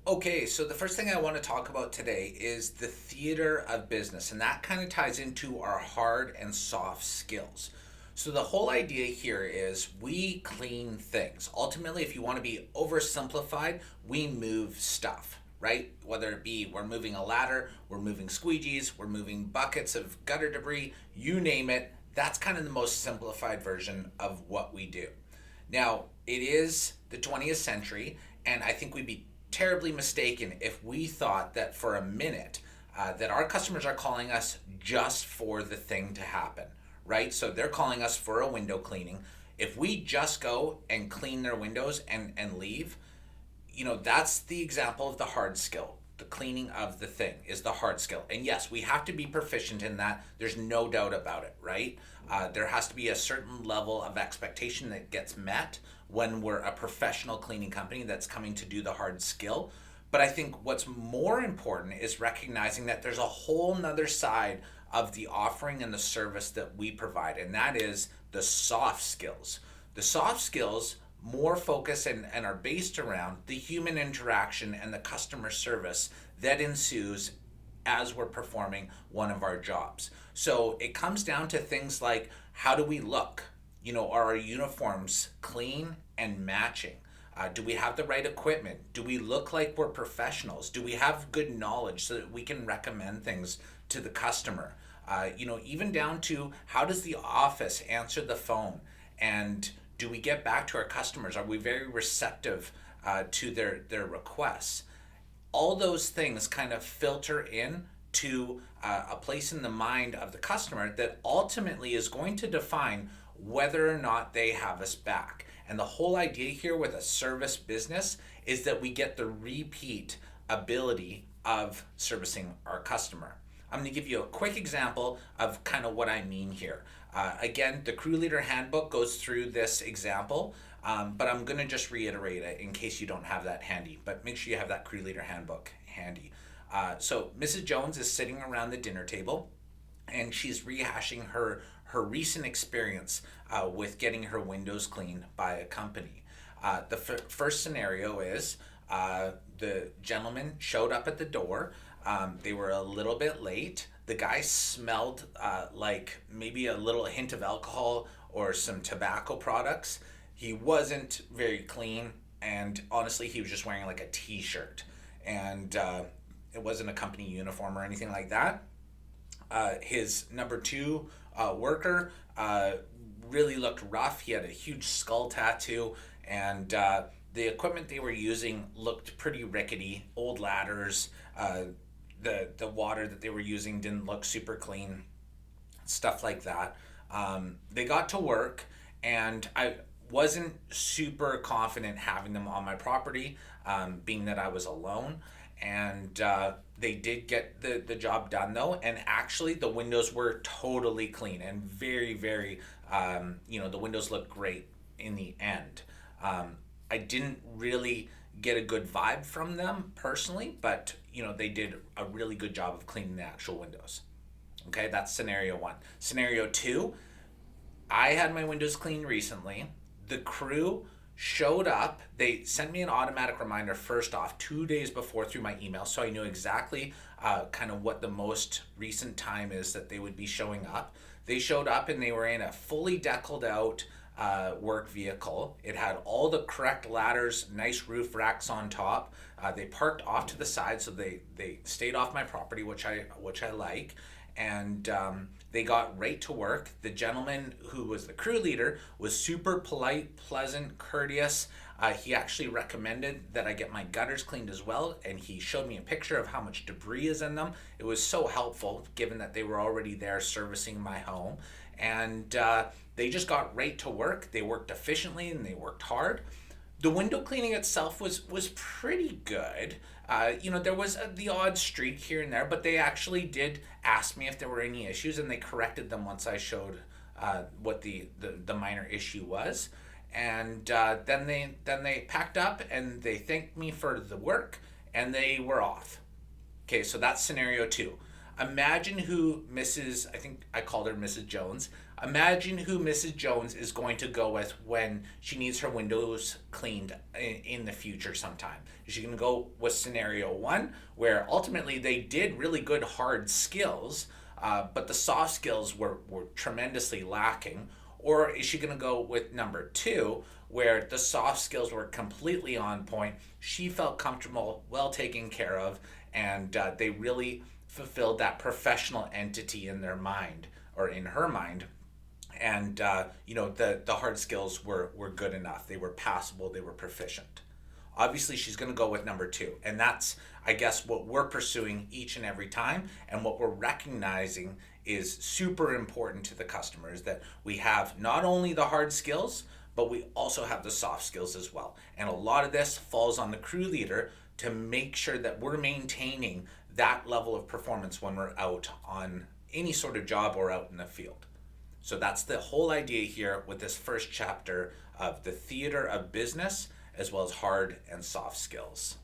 Okay, so the first thing I want to talk about today is the theater of business, and that kind of ties into our hard and soft skills. So, the whole idea here is we clean things. Ultimately, if you want to be oversimplified, we move stuff, right? Whether it be we're moving a ladder, we're moving squeegees, we're moving buckets of gutter debris, you name it. That's kind of the most simplified version of what we do. Now, it is the 20th century, and I think we'd be terribly mistaken if we thought that for a minute that our customers are calling us just for the thing to happen, right? So they're calling us for a window cleaning. If we just go and clean their windows and leave, that's the example of the hard skill. The cleaning of the thing is the hard skill. And yes, we have to be proficient in that. There's no doubt about it, right? There has to be a certain level of expectation that gets met when we're a professional cleaning company that's coming to do the hard skill. But I think what's more important is recognizing that there's a whole nother side of the offering and the service that we provide, and that is the soft skills. The soft skills more focus and are based around the human interaction and the customer service that ensues as we're performing one of our jobs. So it comes down to things like how do we look? Are our uniforms clean and matching? Do we have the right equipment? Do we look like we're professionals? Do we have good knowledge so that we can recommend things to the customer? Even down to how does the office answer the phone? And do we get back to our customers? Are we very receptive to their requests? All those things kind of filter in to a place in the mind of the customer that ultimately is going to define whether or not they have us back. And the whole idea here with a service business is that we get the repeat ability of servicing our customer. I'm going to give you a quick example of kind of what I mean here. Again, the Crew Leader Handbook goes through this example, but I'm going to just reiterate it in case you don't have that handy. But make sure you have that Crew Leader Handbook handy. So Mrs. Jones is sitting around the dinner table, and she's rehashing her recent experience with getting her windows cleaned by a company. The first scenario is the gentleman showed up at the door. They were a little bit late. The guy smelled like maybe a little hint of alcohol or some tobacco products. He wasn't very clean, and honestly, he was just wearing like a t-shirt. And it wasn't a company uniform or anything like that. His number two worker really looked rough. He had a huge skull tattoo, and the equipment they were using looked pretty rickety. Old ladders. The water that they were using didn't look super clean. Stuff like that. They got to work, and I wasn't super confident having them on my property, being that I was alone. And they did get the job done though, and actually the windows were totally clean and very, very, the windows looked great in the end. I didn't really get a good vibe from them personally, but they did a really good job of cleaning the actual windows. Okay, that's scenario one. Scenario two, I had my windows cleaned recently. The crew showed up. They sent me an automatic reminder first off 2 days before through my email, so I knew exactly kind of what the most recent time is that they would be showing up. They showed up and they were in a fully deckled out work vehicle. It had all the correct ladders, nice roof racks on top. They parked off to the side, so they stayed off my property, which I like. And they got right to work. The gentleman who was the crew leader was super polite, pleasant, courteous. He actually recommended that I get my gutters cleaned as well, and he showed me a picture of how much debris is in them. It was so helpful, given that they were already there servicing my home. And they just got right to work. They worked efficiently and they worked hard. The window cleaning itself was pretty good. There was the odd streak here and there, but they actually did ask me if there were any issues, and they corrected them once I showed what the minor issue was. And then they packed up and they thanked me for the work, and they were off. Okay, so that's scenario two. Imagine who I think I called her Mrs. Jones. Imagine who Mrs. Jones is going to go with when she needs her windows cleaned in the future sometime. Is she going to go with scenario one, where ultimately they did really good hard skills, but the soft skills were tremendously lacking? Or is she going to go with number two, where the soft skills were completely on point? She felt comfortable, well taken care of, and they really fulfilled that professional entity in their mind or in her mind. And the hard skills were good enough. They were passable. They were proficient. Obviously, she's going to go with number two, and that's, I guess, what we're pursuing each and every time, and what we're recognizing is super important to the customers, that we have not only the hard skills, but we also have the soft skills as well. And a lot of this falls on the crew leader to make sure that we're maintaining that level of performance when we're out on any sort of job or out in the field. So that's the whole idea here with this first chapter of the theater of business, as well as hard and soft skills.